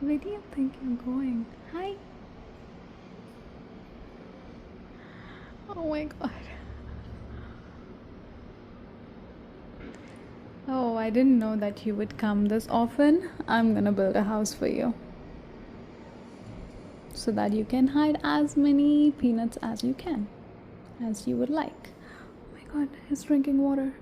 Where do you think you're going? Hi. Oh my god. Oh, I didn't know that you would come this often. I'm gonna build a house for you so that you can hide as many peanuts as you can, as you would like. Oh my god, he's drinking water.